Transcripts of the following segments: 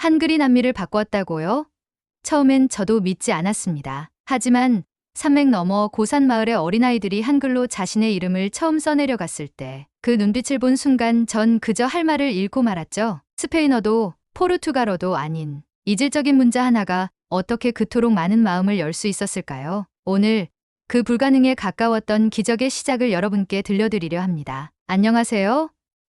한글이 남미를 바꾸었다고요? 처음엔 저도 믿지 않았습니다. 하지만 산맥 너머 고산 마을의 어린아이들이 한글로 자신의 이름을 처음 써내려갔을 때 그 눈빛을 본 순간 전 그저 할 말을 잃고 말았죠. 스페인어도 포르투갈어도 아닌 이질적인 문자 하나가 어떻게 그토록 많은 마음을 열 수 있었을까요? 오늘 그 불가능에 가까웠던 기적의 시작을 여러분께 들려드리려 합니다. 안녕하세요.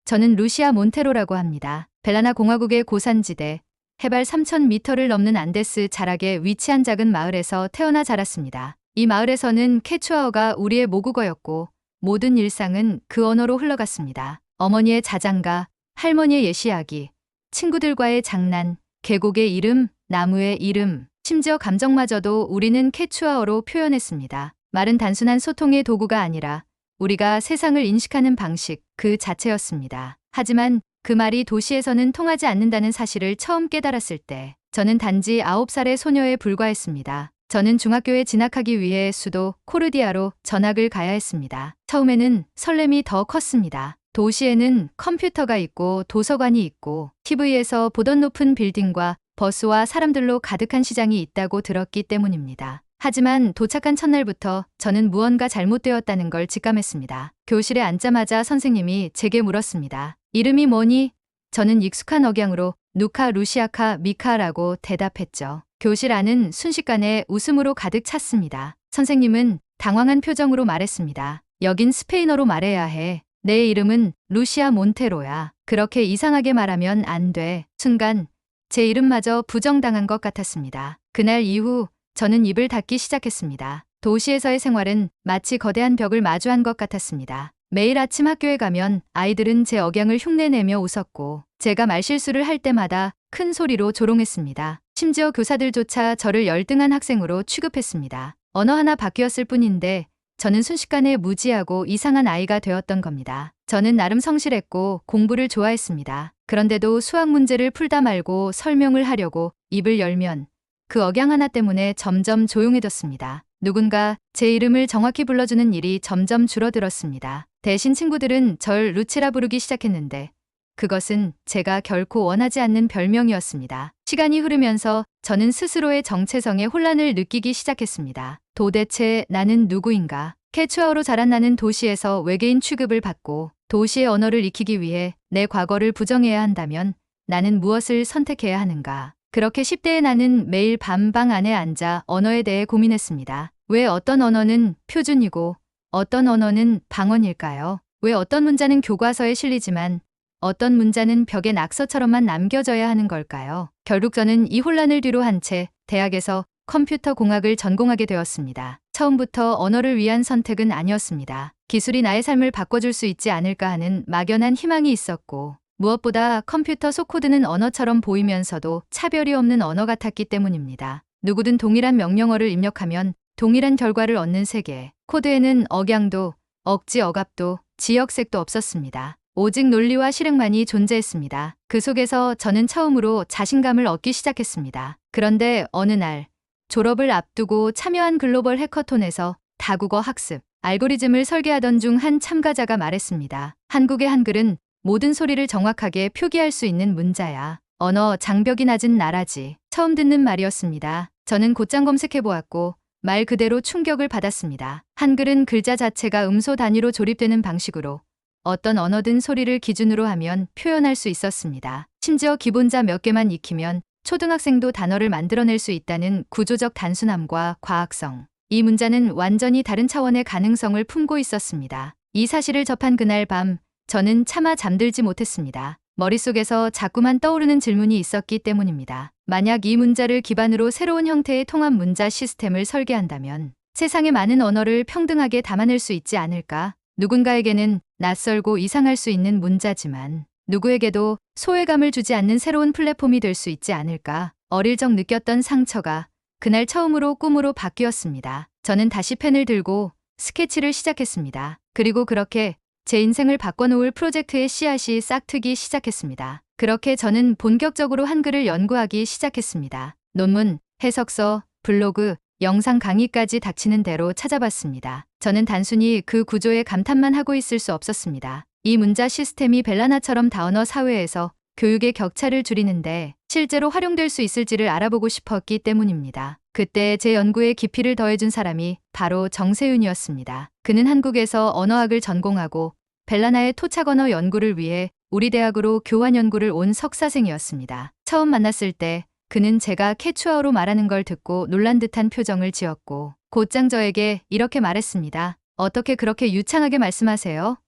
저는 루시아 몬테로라고 합니다. 벨라나 공화국의 고산지대, 해발 3,000m를 넘는 안데스 자락에 위치한 작은 마을에서 태어나 자랐습니다. 이 마을에서는 케추아어가 우리의 모국어였고 모든 일상은 그 언어로 흘러갔습니다. 어머니의 자장가, 할머니의 예시이야기, 친구들과의 장난, 계곡의 이름, 나무의 이름, 심지어 감정마저도 우리는 케추아어로 표현했습니다. 말은 단순한 소통의 도구가 아니라 우리가 세상을 인식하는 방식 그 자체였습니다. 하지만 그 말이 도시에서는 통하지 않는다는 사실을 처음 깨달았을 때 저는 단지 9살의 소녀에 불과했습니다. 저는 중학교에 진학하기 위해 수도 코르디아로 전학을 가야 했습니다. 처음에는 설렘이 더 컸습니다. 도시에는 컴퓨터가 있고 도서관이 있고 TV에서 보던 높은 빌딩과 버스와 사람들로 가득한 시장이 있다고 들었기 때문입니다. 하지만 도착한 첫날부터 저는 무언가 잘못되었다는 걸 직감했습니다. 교실에 앉자마자 선생님이 제게 물었습니다. 이름이 뭐니? 저는 익숙한 억양으로 누카 루시아카 미카라고 대답했죠. 교실 안은 순식간에 웃음으로 가득 찼습니다. 선생님은 당황한 표정으로 말했습니다. 여긴 스페인어로 말해야 해. 내 이름은 루시아 몬테로야. 그렇게 이상하게 말하면 안 돼. 순간 제 이름마저 부정당한 것 같았습니다. 그날 이후 저는 입을 닫기 시작했습니다. 도시에서의 생활은 마치 거대한 벽을 마주한 것 같았습니다. 매일 아침 학교에 가면 아이들은 제 억양을 흉내내며 웃었고 제가 말실수를 할 때마다 큰 소리로 조롱했습니다. 심지어 교사들조차 저를 열등한 학생으로 취급했습니다. 언어 하나 바뀌었을 뿐인데 저는 순식간에 무지하고 이상한 아이가 되었던 겁니다. 저는 나름 성실했고 공부를 좋아했습니다. 그런데도 수학 문제를 풀다 말고 설명을 하려고 입을 열면 그 억양 하나 때문에 점점 조용해졌습니다. 누군가 제 이름을 정확히 불러주는 일이 점점 줄어들었습니다. 대신 친구들은 절 루치라 부르기 시작했는데 그것은 제가 결코 원하지 않는 별명이었습니다. 시간이 흐르면서 저는 스스로의 정체성에 혼란을 느끼기 시작했습니다. 도대체 나는 누구인가? 케추아어로 자란 나는 도시에서 외계인 취급을 받고 도시의 언어를 익히기 위해 내 과거를 부정해야 한다면 나는 무엇을 선택해야 하는가? 그렇게 10대의 나는 매일 밤 방 안에 앉아 언어에 대해 고민했습니다. 왜 어떤 언어는 표준이고 어떤 언어는 방언일까요? 왜 어떤 문자는 교과서에 실리지만 어떤 문자는 벽에 낙서처럼만 남겨져야 하는 걸까요? 결국 저는 이 혼란을 뒤로 한 채 대학에서 컴퓨터 공학을 전공하게 되었습니다. 처음부터 언어를 위한 선택은 아니었습니다. 기술이 나의 삶을 바꿔줄 수 있지 않을까 하는 막연한 희망이 있었고 무엇보다 컴퓨터 속코드는 언어처럼 보이면서도 차별이 없는 언어 같았기 때문입니다. 누구든 동일한 명령어를 입력하면 동일한 결과를 얻는 세계. 코드에는 억양도, 억지 억압도, 지역색도 없었습니다. 오직 논리와 실행만이 존재했습니다. 그 속에서 저는 처음으로 자신감을 얻기 시작했습니다. 그런데 어느 날 졸업을 앞두고 참여한 글로벌 해커톤에서 다국어 학습, 알고리즘을 설계하던 중 한 참가자가 말했습니다. 한국의 한글은 모든 소리를 정확하게 표기할 수 있는 문자야. 언어 장벽이 낮은 나라지. 처음 듣는 말이었습니다. 저는 곧장 검색해보았고 말 그대로 충격을 받았습니다. 한글은 글자 자체가 음소 단위로 조립되는 방식으로 어떤 언어든 소리를 기준으로 하면 표현할 수 있었습니다. 심지어 기본자 몇 개만 익히면 초등학생도 단어를 만들어낼 수 있다는 구조적 단순함과 과학성. 이 문자는 완전히 다른 차원의 가능성을 품고 있었습니다. 이 사실을 접한 그날 밤 저는 차마 잠들지 못했습니다. 머릿속에서 자꾸만 떠오르는 질문이 있었기 때문입니다. 만약 이 문자를 기반으로 새로운 형태의 통합 문자 시스템을 설계한다면 세상의 많은 언어를 평등하게 담아낼 수 있지 않을까? 누군가에게는 낯설고 이상할 수 있는 문자지만 누구에게도 소외감을 주지 않는 새로운 플랫폼이 될 수 있지 않을까? 어릴 적 느꼈던 상처가 그날 처음으로 꿈으로 바뀌었습니다. 저는 다시 펜을 들고 스케치를 시작했습니다. 그리고 그렇게 제 인생을 바꿔놓을 프로젝트의 씨앗이 싹트기 시작했습니다. 그렇게 저는 본격적으로 한글을 연구하기 시작했습니다. 논문, 해석서, 블로그, 영상 강의까지 닥치는 대로 찾아봤습니다. 저는 단순히 그 구조에 감탄만 하고 있을 수 없었습니다. 이 문자 시스템이 벨라나처럼 다언어 사회에서 교육의 격차를 줄이는데 실제로 활용될 수 있을지를 알아보고 싶었기 때문입니다. 그때 제 연구에 깊이를 더해준 사람이 바로 정세윤이었습니다. 그는 한국에서 언어학을 전공하고 벨라나의 토착 언어 연구를 위해 우리 대학으로 교환 연구를 온 석사생이었습니다. 처음 만났을 때 그는 제가 케추아어로 말하는 걸 듣고 놀란 듯한 표정을 지었고 곧장 저에게 이렇게 말했습니다. 어떻게 그렇게 유창하게 말씀하세요?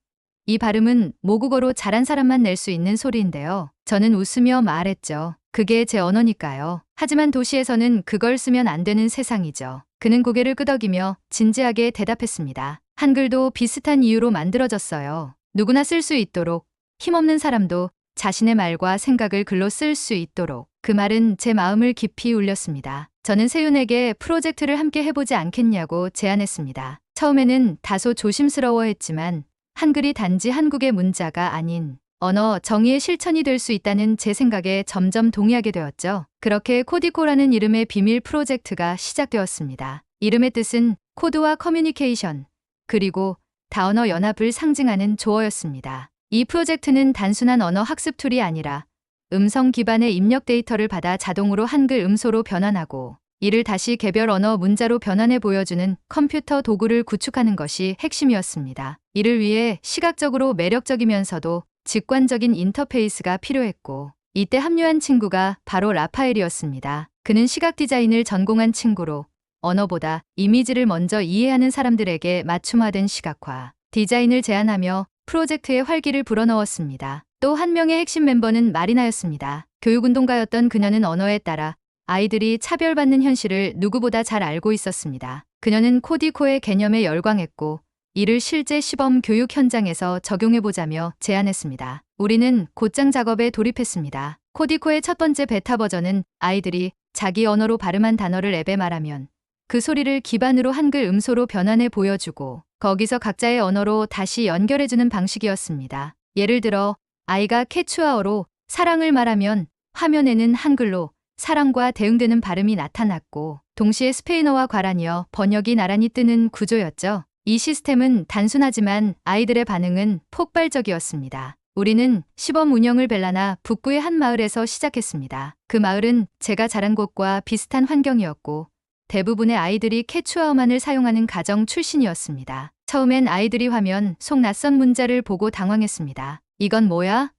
이 발음은 모국어로 잘한 사람만 낼 수 있는 소리인데요. 저는 웃으며 말했죠. 그게 제 언어니까요. 하지만 도시에서는 그걸 쓰면 안 되는 세상이죠. 그는 고개를 끄덕이며 진지하게 대답했습니다. 한글도 비슷한 이유로 만들어졌어요. 누구나 쓸 수 있도록, 힘없는 사람도 자신의 말과 생각을 글로 쓸 수 있도록. 그 말은 제 마음을 깊이 울렸습니다. 저는 세윤에게 프로젝트를 함께 해보지 않겠냐고 제안했습니다. 처음에는 다소 조심스러워했지만 한글이 단지 한국의 문자가 아닌 언어 정의의 실천이 될 수 있다는 제 생각에 점점 동의하게 되었죠. 그렇게 코디코라는 이름의 비밀 프로젝트가 시작되었습니다. 이름의 뜻은 코드와 커뮤니케이션, 그리고 다언어 연합을 상징하는 조어였습니다. 이 프로젝트는 단순한 언어 학습 툴이 아니라 음성 기반의 입력 데이터를 받아 자동으로 한글 음소로 변환하고 이를 다시 개별 언어 문자로 변환해 보여주는 컴퓨터 도구를 구축하는 것이 핵심이었습니다. 이를 위해 시각적으로 매력적이면서도 직관적인 인터페이스가 필요했고 이때 합류한 친구가 바로 라파엘이었습니다. 그는 시각 디자인을 전공한 친구로 언어보다 이미지를 먼저 이해하는 사람들에게 맞춤화된 시각화 디자인을 제안하며 프로젝트에 활기를 불어넣었습니다. 또 한 명의 핵심 멤버는 마리나였습니다. 교육운동가였던 그녀는 언어에 따라 아이들이 차별받는 현실을 누구보다 잘 알고 있었습니다. 그녀는 코디코의 개념에 열광했고 이를 실제 시범 교육 현장에서 적용해보자며 제안했습니다. 우리는 곧장 작업에 돌입했습니다. 코디코의 첫 번째 베타 버전은 아이들이 자기 언어로 발음한 단어를 앱에 말하면 그 소리를 기반으로 한글 음소로 변환해 보여주고 거기서 각자의 언어로 다시 연결해주는 방식이었습니다. 예를 들어 아이가 케추아어로 사랑을 말하면 화면에는 한글로 사랑과 대응되는 발음이 나타났고 동시에 스페인어와 과란이어 번역이 나란히 뜨는 구조였죠. 이 시스템은 단순하지만 아이들의 반응은 폭발적이었습니다. 우리는 시범 운영을 벨라나 북부의 한 마을에서 시작했습니다. 그 마을은 제가 자란 곳과 비슷한 환경이었고 대부분의 아이들이 케추아어만을 사용하는 가정 출신이었습니다. 처음엔 아이들이 화면 속 낯선 문자를 보고 당황했습니다. 이건 뭐야?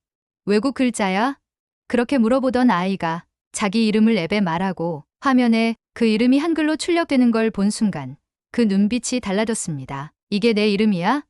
외국 글자야? 그렇게 물어보던 아이가 자기 이름을 앱에 말하고 화면에 그 이름이 한글로 출력되는 걸 본 순간 그 눈빛이 달라졌습니다. 이게 내 이름이야?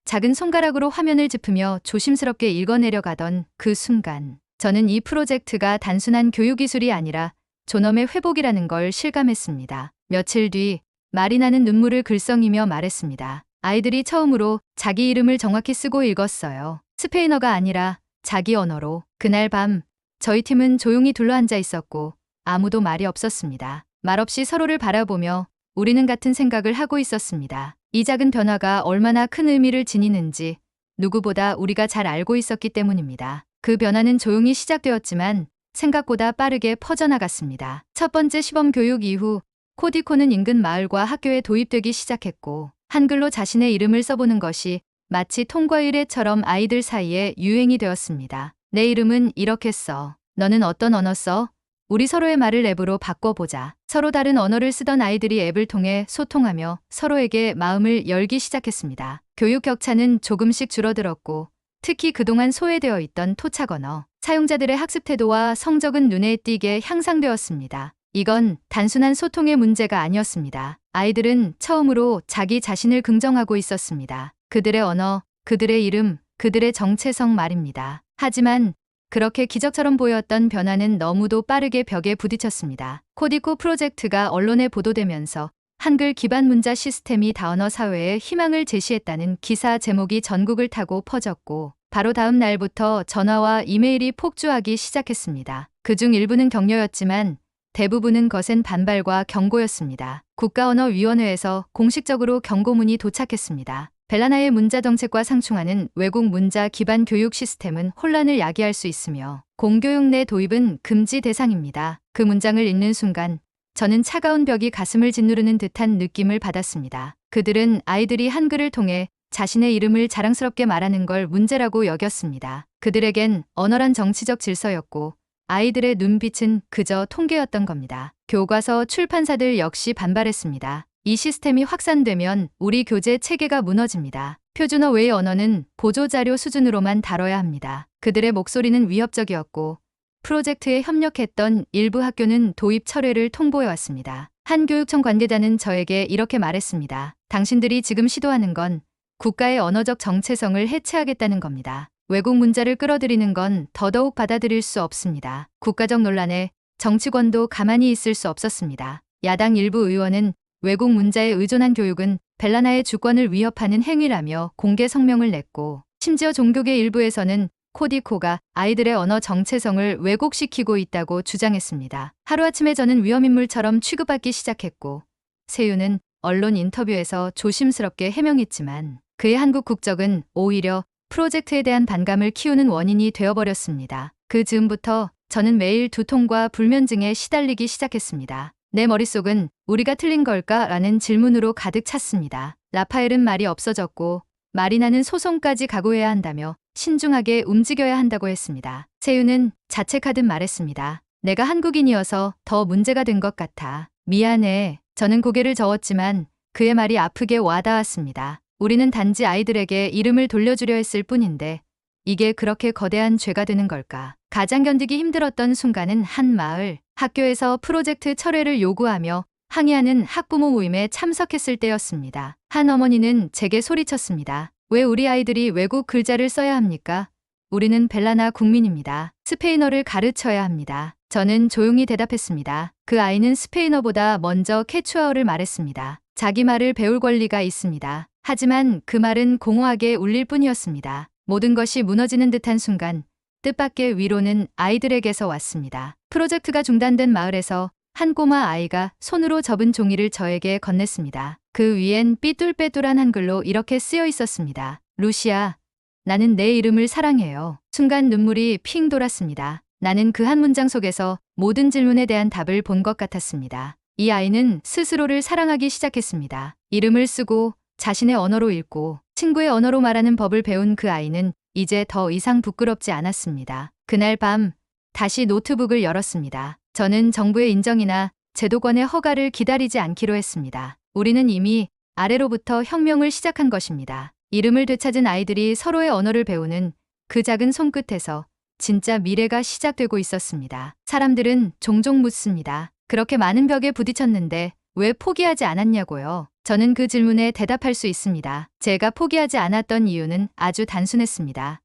작은 손가락으로 화면을 짚으며 조심스럽게 읽어내려가던 그 순간 저는 이 프로젝트가 단순한 교육기술이 아니라 존엄의 회복이라는 걸 실감했습니다. 며칠 뒤 마리나는 눈물을 글썽이며 말했습니다. 아이들이 처음으로 자기 이름을 정확히 쓰고 읽었어요. 스페인어가 아니라 자기 언어로. 그날 밤 저희 팀은 조용히 둘러앉아 있었고 아무도 말이 없었습니다. 말없이 서로를 바라보며 우리는 같은 생각을 하고 있었습니다. 이 작은 변화가 얼마나 큰 의미를 지니는지 누구보다 우리가 잘 알고 있었기 때문입니다. 그 변화는 조용히 시작되었지만 생각보다 빠르게 퍼져나갔습니다. 첫 번째 시범 교육 이후 코디코는 인근 마을과 학교에 도입되기 시작했고 한글로 자신의 이름을 써보는 것이 마치 통과 의례처럼 아이들 사이에 유행이 되었습니다. 내 이름은 이렇게 써. 너는 어떤 언어 써? 우리 서로의 말을 앱으로 바꿔보자. 서로 다른 언어를 쓰던 아이들이 앱을 통해 소통하며 서로에게 마음을 열기 시작했습니다. 교육 격차는 조금씩 줄어들었고 특히 그동안 소외되어 있던 토착 언어 사용자들의 학습 태도와 성적은 눈에 띄게 향상되었습니다. 이건 단순한 소통의 문제가 아니었습니다. 아이들은 처음으로 자기 자신을 긍정하고 있었습니다. 그들의 언어, 그들의 이름, 그들의 정체성 말입니다. 하지만 그렇게 기적처럼 보였던 변화는 너무도 빠르게 벽에 부딪혔습니다. 코디코 프로젝트가 언론에 보도되면서 한글 기반 문자 시스템이 다언어 사회에 희망을 제시했다는 기사 제목이 전국을 타고 퍼졌고 바로 다음 날부터 전화와 이메일이 폭주하기 시작했습니다. 그중 일부는 격려였지만 대부분은 거센 반발과 경고였습니다. 국가언어위원회에서 공식적으로 경고문이 도착했습니다. 벨라나의 문자 정책과 상충하는 외국 문자 기반 교육 시스템은 혼란을 야기할 수 있으며 공교육 내 도입은 금지 대상입니다. 그 문장을 읽는 순간 저는 차가운 벽이 가슴을 짓누르는 듯한 느낌을 받았습니다. 그들은 아이들이 한글을 통해 자신의 이름을 자랑스럽게 말하는 걸 문제라고 여겼습니다. 그들에겐 언어란 정치적 질서였고 아이들의 눈빛은 그저 통계였던 겁니다. 교과서 출판사들 역시 반발했습니다. 이 시스템이 확산되면 우리 교재 체계가 무너집니다. 표준어 외의 언어는 보조자료 수준으로만 다뤄야 합니다. 그들의 목소리는 위협적이었고 프로젝트에 협력했던 일부 학교는 도입 철회를 통보해왔습니다. 한 교육청 관계자는 저에게 이렇게 말했습니다. 당신들이 지금 시도하는 건 국가의 언어적 정체성을 해체하겠다는 겁니다. 외국 문자를 끌어들이는 건 더더욱 받아들일 수 없습니다. 국가적 논란에 정치권도 가만히 있을 수 없었습니다. 야당 일부 의원은 외국 문자에 의존한 교육은 벨라나의 주권을 위협하는 행위라며 공개 성명을 냈고, 심지어 종교계 일부에서는 코디코가 아이들의 언어 정체성을 왜곡시키고 있다고 주장했습니다. 하루아침에 저는 위험인물처럼 취급받기 시작했고, 세윤은 언론 인터뷰에서 조심스럽게 해명했지만 그의 한국 국적은 오히려 프로젝트에 대한 반감을 키우는 원인이 되어버렸습니다. 그 즈음부터 저는 매일 두통과 불면증에 시달리기 시작했습니다. 내 머릿속은 우리가 틀린 걸까? 라는 질문으로 가득 찼습니다. 라파엘은 말이 없어졌고 마리나는 소송까지 각오해야 한다며 신중하게 움직여야 한다고 했습니다. 세윤은 자책하듯 말했습니다. 내가 한국인이어서 더 문제가 된 것 같아. 미안해. 저는 고개를 저었지만 그의 말이 아프게 와닿았습니다. 우리는 단지 아이들에게 이름을 돌려주려 했을 뿐인데 이게 그렇게 거대한 죄가 되는 걸까? 가장 견디기 힘들었던 순간은 한 마을 학교에서 프로젝트 철회를 요구하며 항의하는 학부모 모임에 참석했을 때였습니다. 한 어머니는 제게 소리쳤습니다. 왜 우리 아이들이 외국 글자를 써야 합니까? 우리는 벨라나 국민입니다. 스페인어를 가르쳐야 합니다. 저는 조용히 대답했습니다. 그 아이는 스페인어보다 먼저 케추아어를 말했습니다. 자기 말을 배울 권리가 있습니다. 하지만 그 말은 공허하게 울릴 뿐이었습니다. 모든 것이 무너지는 듯한 순간 뜻밖의 위로는 아이들에게서 왔습니다. 프로젝트가 중단된 마을에서 한 꼬마 아이가 손으로 접은 종이를 저에게 건넸습니다. 그 위엔 삐뚤빼뚤한 한글로 이렇게 쓰여 있었습니다. 루시아, 나는 내 이름을 사랑해요. 순간 눈물이 핑 돌았습니다. 나는 그 한 문장 속에서 모든 질문에 대한 답을 본 것 같았습니다. 이 아이는 스스로를 사랑하기 시작했습니다. 이름을 쓰고 자신의 언어로 읽고 친구의 언어로 말하는 법을 배운 그 아이는 이제 더 이상 부끄럽지 않았습니다. 그날 밤 다시 노트북을 열었습니다. 저는 정부의 인정이나 제도권의 허가를 기다리지 않기로 했습니다. 우리는 이미 아래로부터 혁명을 시작한 것입니다. 이름을 되찾은 아이들이 서로의 언어를 배우는 그 작은 손끝에서 진짜 미래가 시작되고 있었습니다. 사람들은 종종 묻습니다. 그렇게 많은 벽에 부딪혔는데 왜 포기하지 않았냐고요? 저는 그 질문에 대답할 수 있습니다. 제가 포기하지 않았던 이유는 아주 단순했습니다.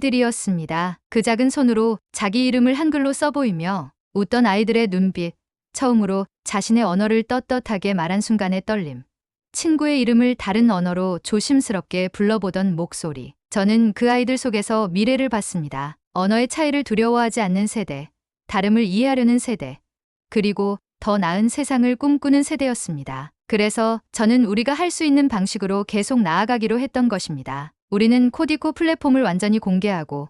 아이들이었습니다. 그 작은 손으로 자기 이름을 한글로 써보이며 웃던 아이들의 눈빛, 처음으로 자신의 언어를 떳떳하게 말한 순간의 떨림, 친구의 이름을 다른 언어로 조심스럽게 불러보던 목소리. 저는 그 아이들 속에서 미래를 봤습니다. 언어의 차이를 두려워하지 않는 세대, 다름을 이해하려는 세대, 그리고 더 나은 세상을 꿈꾸는 세대였습니다. 그래서 저는 우리가 할 수 있는 방식으로 계속 나아가기로 했던 것입니다. 우리는 코디코 플랫폼을 완전히 공개하고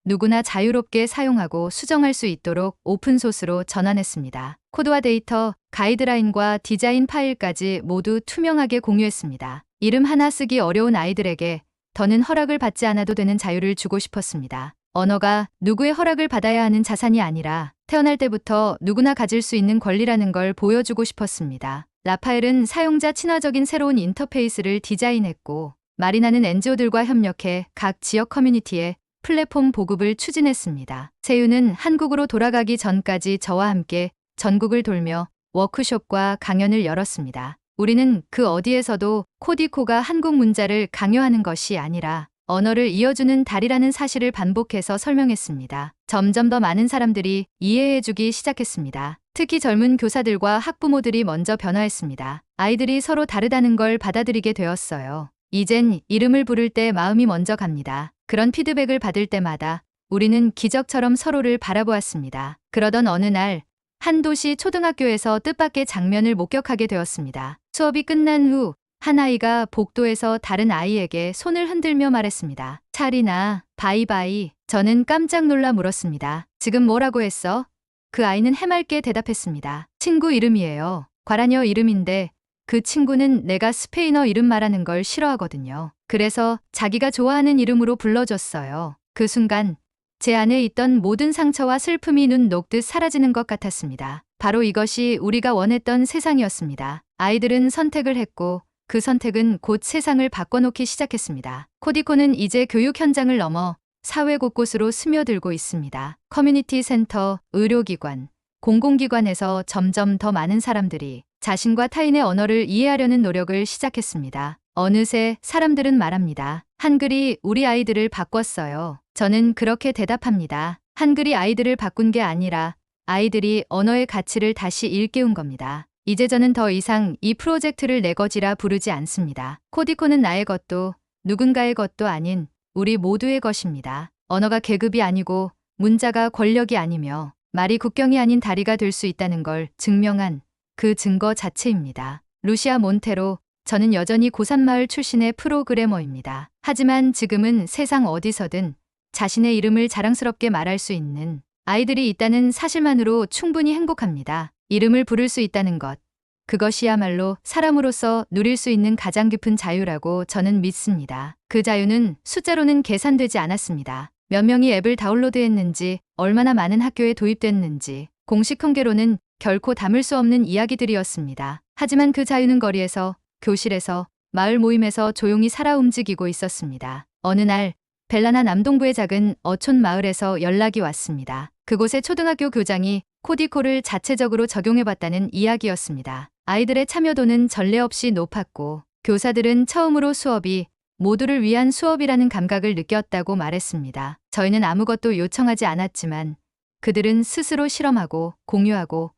누구나 자유롭게 사용하고 수정할 수 있도록 오픈소스로 전환했습니다. 코드와 데이터, 가이드라인과 디자인 파일까지 모두 투명하게 공유했습니다. 이름 하나 쓰기 어려운 아이들에게 더는 허락을 받지 않아도 되는 자유를 주고 싶었습니다. 언어가 누구의 허락을 받아야 하는 자산이 아니라 태어날 때부터 누구나 가질 수 있는 권리라는 걸 보여주고 싶었습니다. 라파엘은 사용자 친화적인 새로운 인터페이스를 디자인했고 마리나는 NGO들과 협력해 각 지역 커뮤니티에 플랫폼 보급을 추진했습니다. 세윤은 한국으로 돌아가기 전까지 저와 함께 전국을 돌며 워크숍과 강연을 열었습니다. 우리는 그 어디에서도 코디코가 한국 문자를 강요하는 것이 아니라 언어를 이어주는 다리라는 사실을 반복해서 설명했습니다. 점점 더 많은 사람들이 이해해주기 시작했습니다. 특히 젊은 교사들과 학부모들이 먼저 변화했습니다. 아이들이 서로 다르다는 걸 받아들이게 되었어요. 이젠 이름을 부를 때 마음이 먼저 갑니다. 그런 피드백을 받을 때마다 우리는 기적처럼 서로를 바라보았습니다. 그러던 어느 날, 한 도시 초등학교에서 뜻밖의 장면을 목격하게 되었습니다. 수업이 끝난 후 한 아이가 복도에서 다른 아이에게 손을 흔들며 말했습니다. 차리나, 바이바이. 저는 깜짝 놀라 물었습니다. 지금 뭐라고 했어? 그 아이는 해맑게 대답했습니다. 친구 이름이에요. 과라녀 이름인데 그 친구는 내가 스페인어 이름 말하는 걸 싫어하거든요. 그래서 자기가 좋아하는 이름으로 불러줬어요. 그 순간 제 안에 있던 모든 상처와 슬픔이 눈 녹듯 사라지는 것 같았습니다. 바로 이것이 우리가 원했던 세상이었습니다. 아이들은 선택을 했고 그 선택은 곧 세상을 바꿔놓기 시작했습니다. 코디코는 이제 교육 현장을 넘어 사회 곳곳으로 스며들고 있습니다. 커뮤니티 센터, 의료기관, 공공기관에서 점점 더 많은 사람들이 자신과 타인의 언어를 이해하려는 노력을 시작했습니다. 어느새 사람들은 말합니다. 한글이 우리 아이들을 바꿨어요. 저는 그렇게 대답합니다. 한글이 아이들을 바꾼 게 아니라 아이들이 언어의 가치를 다시 일깨운 겁니다. 이제 저는 더 이상 이 프로젝트를 내 것이라 부르지 않습니다. 코디코는 나의 것도 누군가의 것도 아닌 우리 모두의 것입니다. 언어가 계급이 아니고 문자가 권력이 아니며 말이 국경이 아닌 다리가 될 수 있다는 걸 증명한 그 증거 자체입니다. 루시아 몬테로, 저는 여전히 고산마을 출신의 프로그래머입니다. 하지만 지금은 세상 어디서든 자신의 이름을 자랑스럽게 말할 수 있는 아이들이 있다는 사실만으로 충분히 행복합니다. 이름을 부를 수 있다는 것. 그것이야말로 사람으로서 누릴 수 있는 가장 깊은 자유라고 저는 믿습니다. 그 자유는 숫자로는 계산되지 않았습니다. 몇 명이 앱을 다운로드했는지, 얼마나 많은 학교에 도입됐는지, 공식 통계로는 결코 담을 수 없는 이야기들이었습니다. 하지만 그 자유는 거리에서, 교실에서, 마을 모임에서 조용히 살아 움직이고 있었습니다. 어느 날 벨라나 남동부의 작은 어촌 마을에서 연락이 왔습니다. 그곳의 초등학교 교장이 코디코를 자체적으로 적용해봤다는 이야기였습니다. 아이들의 참여도는 전례 없이 높았고 교사들은 처음으로 수업이 모두를 위한 수업이라는 감각을 느꼈다고 말했습니다. 저희는 아무것도 요청하지 않았지만 그들은 스스로 실험하고 공유하고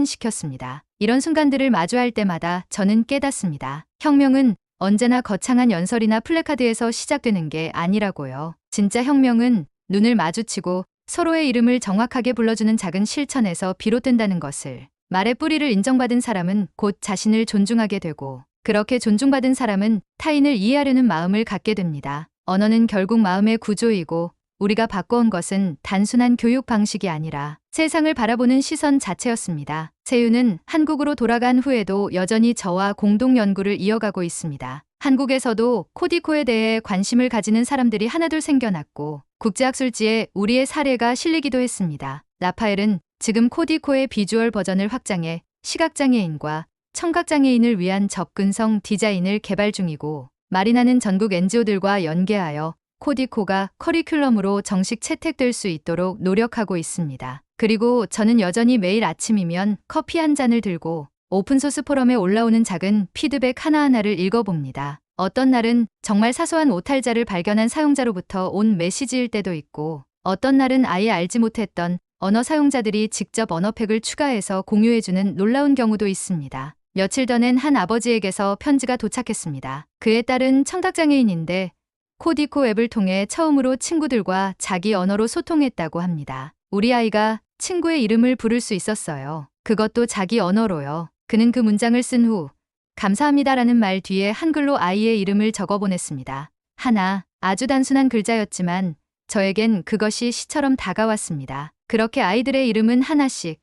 확산시켰습니다. 이런 순간들을 마주할 때마다 저는 깨닫습니다. 혁명은 언제나 거창한 연설이나 플래카드에서 시작되는 게 아니라고요. 진짜 혁명은 눈을 마주치고 서로의 이름을 정확하게 불러주는 작은 실천에서 비롯된다는 것을. 말의 뿌리를 인정받은 사람은 곧 자신을 존중하게 되고 그렇게 존중받은 사람은 타인을 이해하려는 마음을 갖게 됩니다. 언어는 결국 마음의 구조이고 우리가 바꿔온 것은 단순한 교육 방식이 아니라 세상을 바라보는 시선 자체였습니다. 세유는 한국으로 돌아간 후에도 여전히 저와 공동 연구를 이어가고 있습니다. 한국에서도 코디코에 대해 관심을 가지는 사람들이 하나둘 생겨났고 국제학술지에 우리의 사례가 실리기도 했습니다. 라파엘은 지금 코디코의 비주얼 버전을 확장해 시각장애인과 청각장애인을 위한 접근성 디자인을 개발 중이고 마리나는 전국 NGO들과 연계하여 코디코가 커리큘럼으로 정식 채택될 수 있도록 노력하고 있습니다. 그리고 저는 여전히 매일 아침이면 커피 한 잔을 들고 오픈소스 포럼에 올라오는 작은 피드백 하나하나를 읽어봅니다. 어떤 날은 정말 사소한 오탈자를 발견한 사용자로부터 온 메시지일 때도 있고 어떤 날은 아예 알지 못했던 언어 사용자들이 직접 언어팩을 추가해서 공유해주는 놀라운 경우도 있습니다. 며칠 전엔 한 아버지에게서 편지가 도착했습니다. 그의 딸은 청각장애인인데 코디코 앱을 통해 처음으로 친구들과 자기 언어로 소통했다고 합니다. 우리 아이가 친구의 이름을 부를 수 있었어요. 그것도 자기 언어로요. 그는 그 문장을 쓴 후 감사합니다라는 말 뒤에 한글로 아이의 이름을 적어보냈습니다. 하나, 아주 단순한 글자였지만 저에겐 그것이 시처럼 다가왔습니다. 그렇게 아이들의 이름은 하나씩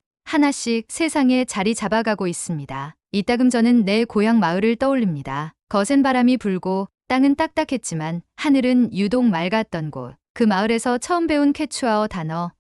세상에 자리 잡아가고 있습니다. 이따금 저는 내 고향 마을을 떠올립니다. 거센 바람이 불고 땅은 딱딱했지만 하늘은 유독 맑았던 곳. 그 마을에서 처음 배운 캐추아어 단어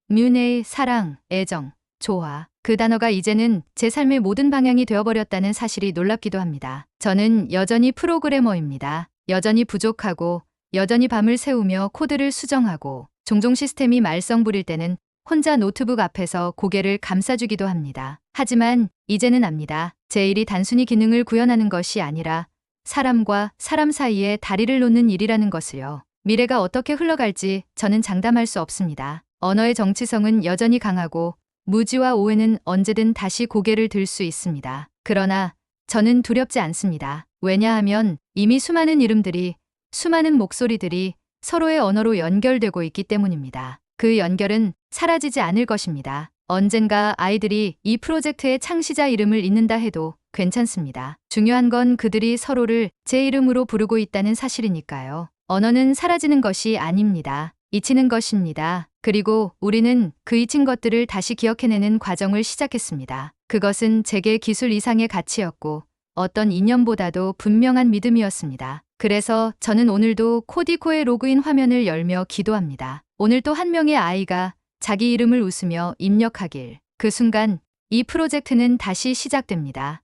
뮤네이, 사랑, 애정, 조화. 그 단어가 이제는 제 삶의 모든 방향이 되어버렸다는 사실이 놀랍기도 합니다. 저는 여전히 프로그래머입니다. 여전히 부족하고 여전히 밤을 새우며 코드를 수정하고 종종 시스템이 말썽 부릴 때는 혼자 노트북 앞에서 고개를 감싸주기도 합니다. 하지만 이제는 압니다. 제 일이 단순히 기능을 구현하는 것이 아니라 사람과 사람 사이에 다리를 놓는 일이라는 것을요. 미래가 어떻게 흘러갈지 저는 장담할 수 없습니다. 언어의 정치성은 여전히 강하고 무지와 오해는 언제든 다시 고개를 들 수 있습니다. 그러나 저는 두렵지 않습니다. 왜냐하면 이미 수많은 이름들이, 수많은 목소리들이 서로의 언어로 연결되고 있기 때문입니다. 그 연결은 사라지지 않을 것입니다. 언젠가 아이들이 이 프로젝트의 창시자 이름을 잊는다 해도 괜찮습니다. 중요한 건 그들이 서로를 제 이름으로 부르고 있다는 사실이니까요. 언어는 사라지는 것이 아닙니다. 잊히는 것입니다. 그리고 우리는 그 잊힌 것들을 다시 기억해내는 과정을 시작했습니다. 그것은 제게 기술 이상의 가치였고 어떤 이념보다도 분명한 믿음이었습니다. 그래서 저는 오늘도 코디코의 로그인 화면을 열며 기도합니다. 오늘 또 한 명의 아이가 자기 이름을 웃으며 입력하길. 그 순간 이 프로젝트는 다시 시작됩니다.